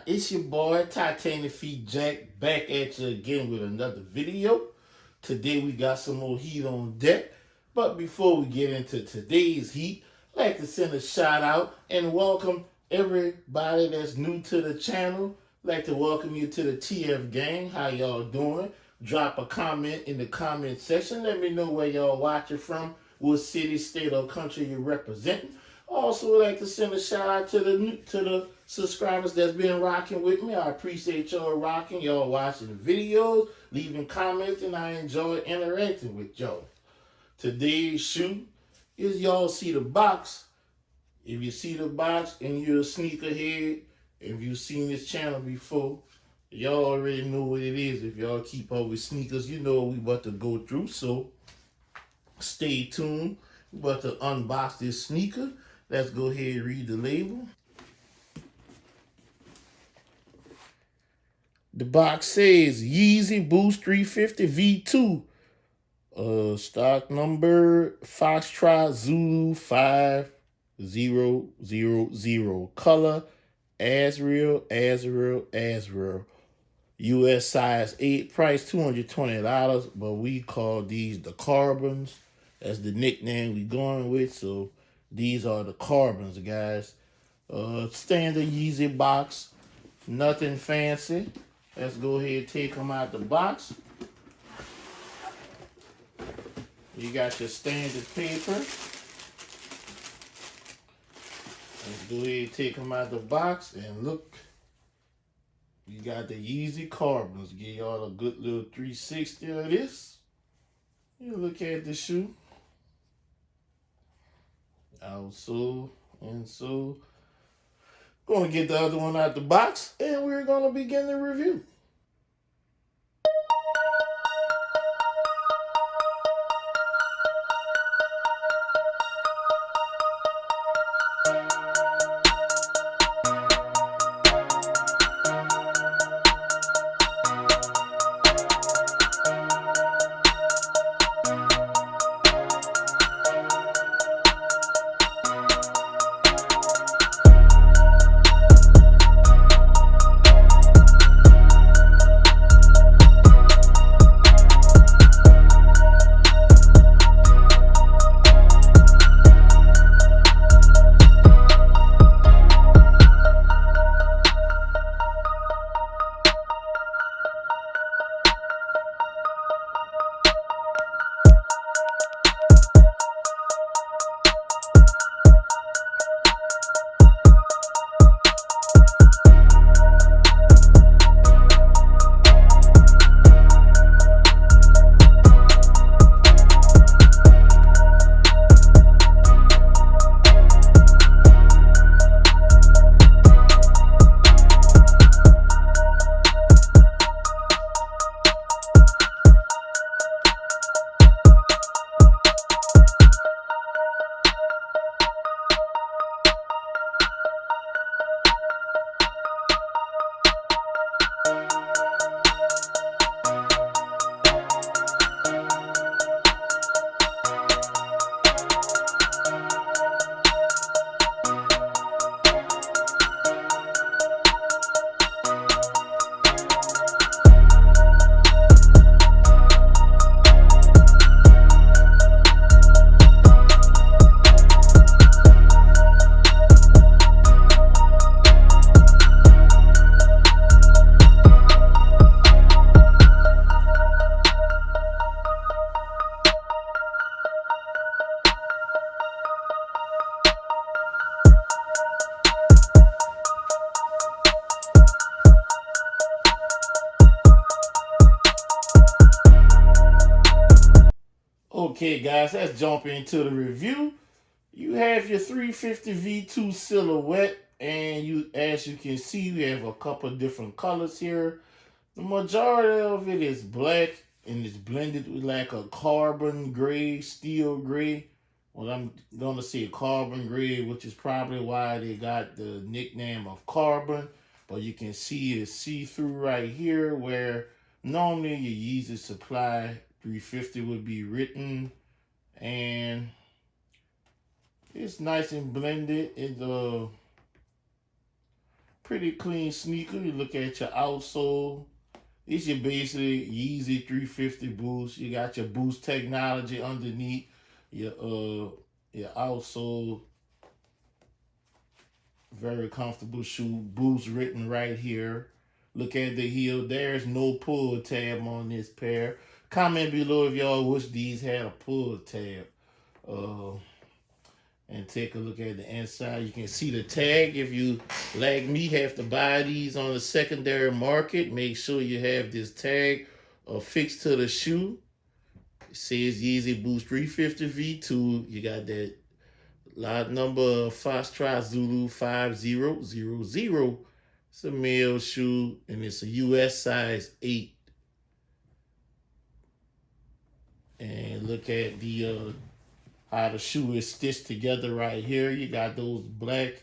It's your boy TitanicFeet Jack back at you again with another video. Today we got some more heat on deck. But before we get into today's heat, I'd like to send a shout out and welcome everybody that's new to the channel. I'd like to welcome you to the TF gang. How y'all doing? Drop a comment in the comment section. Let me know where y'all watching from, what city, state, or country you're representing. Also, would like to send a shout out to the subscribers that's been rocking with me. I appreciate y'all rocking, y'all watching the videos, leaving comments, and I enjoy interacting with y'all. Today's shoe is y'all see the box. If you see the box and you're a sneakerhead, if you've seen this channel before, y'all already know what it is. If y'all keep up with sneakers, you know what we about to go through. So stay tuned. We're about to unbox this sneaker. Let's go ahead and read the label. The box says Yeezy Boost 350 V2. Stock number Foxtrot Zulu 5000. Color Asriel. US size 8. Price $220. But we call these the carbons. That's the nickname we going with. So these are the carbons, guys. Standard Yeezy box. Nothing fancy. Let's go ahead and take them out the box. You got your standard paper. Let's go ahead and take them out the box and look. You got the Yeezy carbons. Give y'all a good little 360 of this. You look at the shoe. Outsole, insole. Gonna get the other one out the box and we're gonna begin the review. Okay, guys, let's jump into the review. You have your 350 V2 silhouette, and as you can see, you have a couple of different colors here. The majority of it is black, and it's blended with like a carbon gray, steel gray. Well, I'm going to say carbon gray, which is probably why they got the nickname of carbon. But you can see it's see-through right here, where normally your Yeezy Supply 350 would be written, and it's nice and blended. Pretty clean sneaker. You look at your outsole. It's your basically Yeezy 350 Boost. You got your Boost technology underneath. Your outsole, very comfortable shoe. Boost written right here. Look at the heel. There's no pull tab on this pair. Comment below if y'all wish these had a pull tab. And take a look at the inside. You can see the tag. If you, like me, have to buy these on the secondary market, make sure you have this tag affixed to the shoe. It says Yeezy Boost 350 V2. You got that lot number Foxtrot Zulu 5000. It's a male shoe, and it's a US size 8. And look at the how the shoe is stitched together right here. You got those black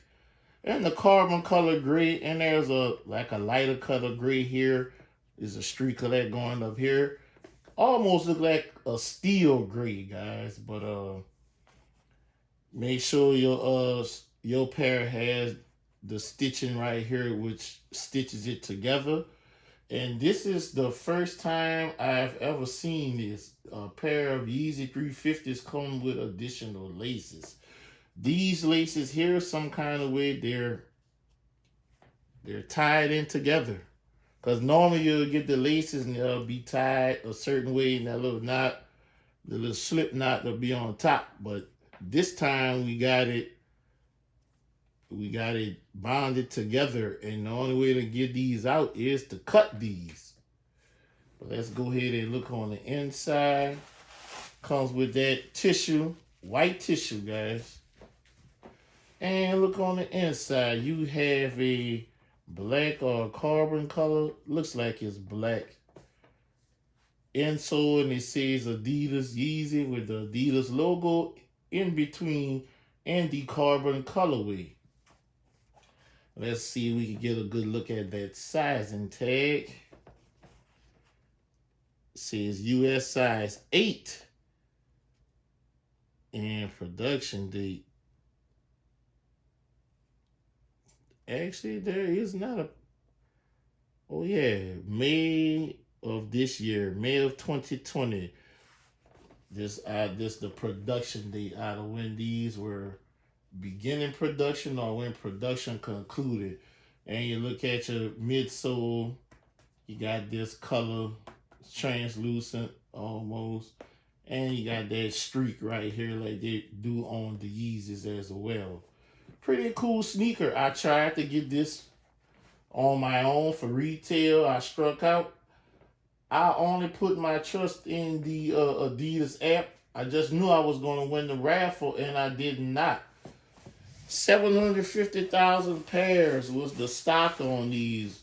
and the carbon color gray, and there's a lighter color gray here. There's a streak of that going up here. Almost look like a steel gray, guys. But make sure your pair has the stitching right here, which stitches it together. And this is the first time I've ever seen this. A pair of Yeezy 350s come with additional laces. These laces here, some kind of way, they're tied in together. Because normally you'll get the laces and they'll be tied a certain way, and that little knot, the little slip knot will be on top. But this time we got it bonded together, and the only way to get these out is to cut these. But let's go ahead and look on the inside. Comes with that tissue, white tissue, guys. And look on the inside. You have a black or carbon color. Looks like it's black insole, and it says Adidas Yeezy with the Adidas logo in between and the carbon colorway. Let's see if we can get a good look at that sizing tag. It says US size 8 and production date. Actually, there is not a... Oh yeah, May of this year, May of 2020. This the production date out of when these were beginning production or when production concluded. And you look at your midsole, you got this color, translucent almost, and you got that streak right here like they do on the Yeezys as well. Pretty cool sneaker. I tried to get this on my own for retail. I struck out. I only put my trust in the Adidas app. I just knew I was going to win the raffle, and I did not. 750,000 pairs was the stock on these.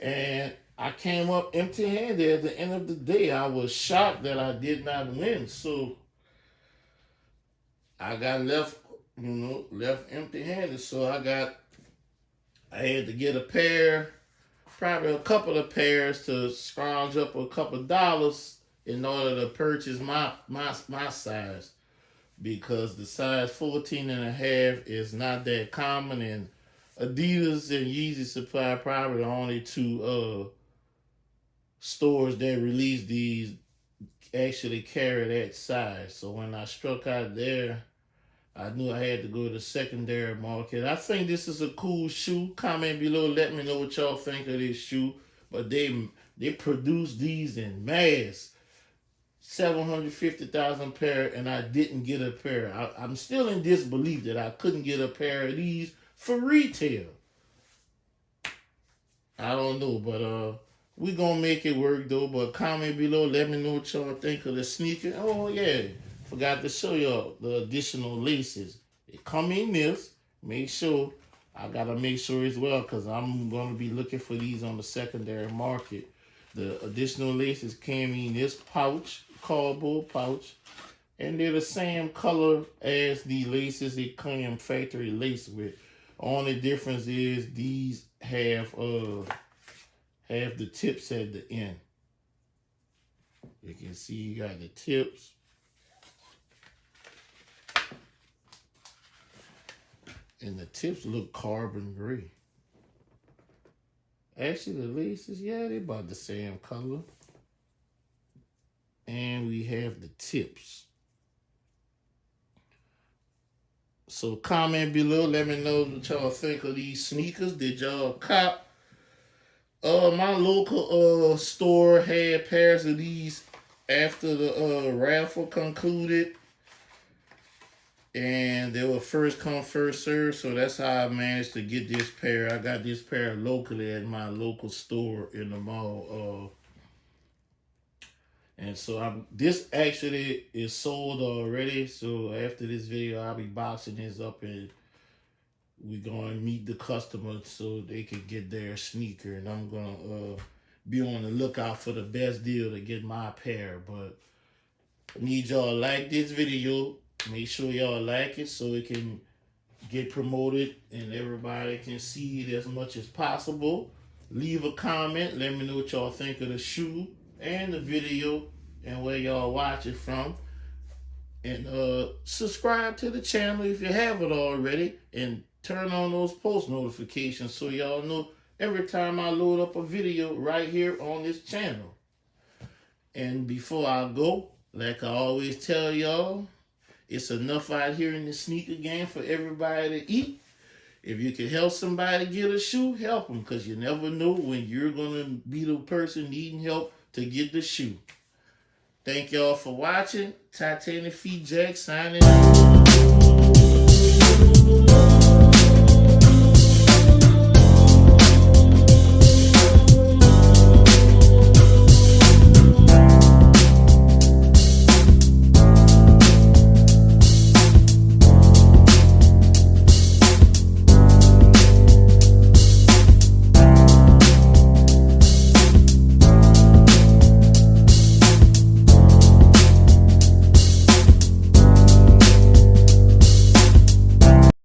And I came up empty-handed at the end of the day. I was shocked that I did not win. So I got left empty-handed. So I had to get a pair, probably a couple of pairs to scrounge up a couple of dollars in order to purchase my size. Because the size 14.5 is not that common, and Adidas and Yeezy Supply probably the only two stores that release these actually carry that size. So when I struck out there, I knew I had to go to the secondary market. I think this is a cool shoe. Comment below, let me know what y'all think of this shoe. But they produce these in mass. 750,000 pair, and I didn't get a pair. I'm still in disbelief that I couldn't get a pair of these for retail. I don't know, but we gonna make it work though. But comment below, let me know what y'all think of the sneaker. Oh yeah, forgot to show y'all the additional laces. They come in this. Make sure, I gotta make sure as well, because I'm gonna be looking for these on the secondary market. The additional laces came in this pouch, cardboard pouch, and they're the same color as the laces they come factory lace with. Only difference is these have the tips at the end. You can see you got the tips. And the tips look carbon gray. Actually, the laces, yeah, they about the same color. And we have the tips. So comment below, let me know what y'all think of these sneakers. Did y'all cop? My local store had pairs of these after the raffle concluded. And they were first come, first serve. So that's how I managed to get this pair. I got this pair locally at my local store in the mall. And so this actually is sold already. So after this video, I'll be boxing this up and we're going to meet the customer so they can get their sneaker. And I'm going to be on the lookout for the best deal to get my pair. But I need y'all to like this video. Make sure y'all like it so it can get promoted and everybody can see it as much as possible. Leave a comment. Let me know what y'all think of the shoe and the video and where y'all watch it from. And subscribe to the channel if you haven't already. And turn on those post notifications so y'all know every time I load up a video right here on this channel. And before I go, like I always tell y'all, it's enough out here in the sneaker game for everybody to eat. If you can help somebody get a shoe, help them, because you never know when you're going to be the person needing help to get the shoe. Thank y'all for watching. TitanicFeet Jack signing out.